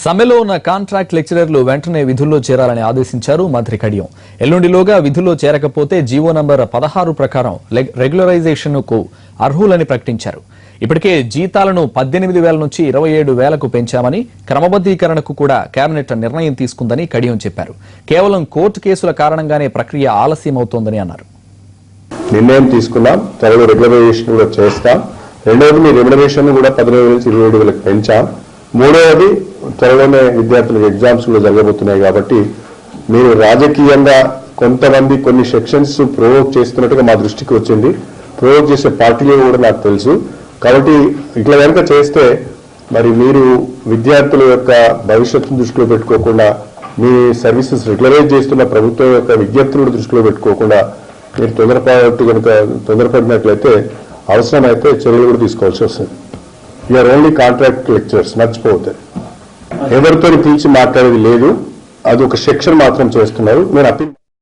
సమ్మెలో ఉన్న కాంట్రాక్ట్ లెక్చరర్లు వెంటనే విధుల్లో చేరాలని ఆదేశించారు మంత్రి కడియం. ఎల్లుండిలోగా విధుల్లో చేరకపోతే జీవో నంబర్ 16 ప్రకారం రెగ్యులరైజేషన్ కు అర్హులని ప్రకటించారు. ఇప్పటికే జీతాలను 18,000 నుంచి 27,000కు పెంచామని, క్రమబద్దీకరణకు కూడా కేబినెట్ నిర్ణయం తీసుకుందని కడియం చెప్పారు. కేవలం కోర్టు కేసుల కారణంగానే ప్రక్రియ ఆలస్యమవుతోందని అన్నారు. నిర్ణయం తీసుకున్నాం, త్వరలో రెగ్యులరైజేషన్ కూడా చేస్తాం. రెండవది మీ రెమ్యునరేషన్ కూడా 15,000 నుంచి 27,000కు పెంచాం. మూడవది త్వరలోనే విద్యార్థులకు ఎగ్జామ్స్ కూడా జరగబోతున్నాయి కాబట్టి మీరు రాజకీయంగా కొంతమంది కొన్ని సెక్షన్స్ ప్రొవోక్ చేస్తున్నట్టుగా మా దృష్టికి వచ్చింది. ప్రొవోక్ చేసే పార్టీలు కూడా నాకు తెలుసు. కాబట్టి ఇట్లా కనుక చేస్తే మరి మీరు విద్యార్థుల యొక్క భవిష్యత్తును దృష్టిలో పెట్టుకోకుండా, మీ సర్వీసెస్ రెగ్యులరైజ్ చేస్తున్న ప్రభుత్వం యొక్క విజ్ఞప్తులను దృష్టిలో పెట్టుకోకుండా మీరు తొందరపడినట్లయితే అవసరమైతే చర్యలు కూడా తీసుకోవాల్సి వస్తుంది. యూఆర్ ఓన్లీ కాంట్రాక్ట్ లెక్చరర్స్, మర్చిపోతారు. ఎవరితో పిలిచి మాట్లాడేది లేదు, అది ఒక సెక్షన్ మాత్రం చేస్తున్నారు. నేను అప్పీల్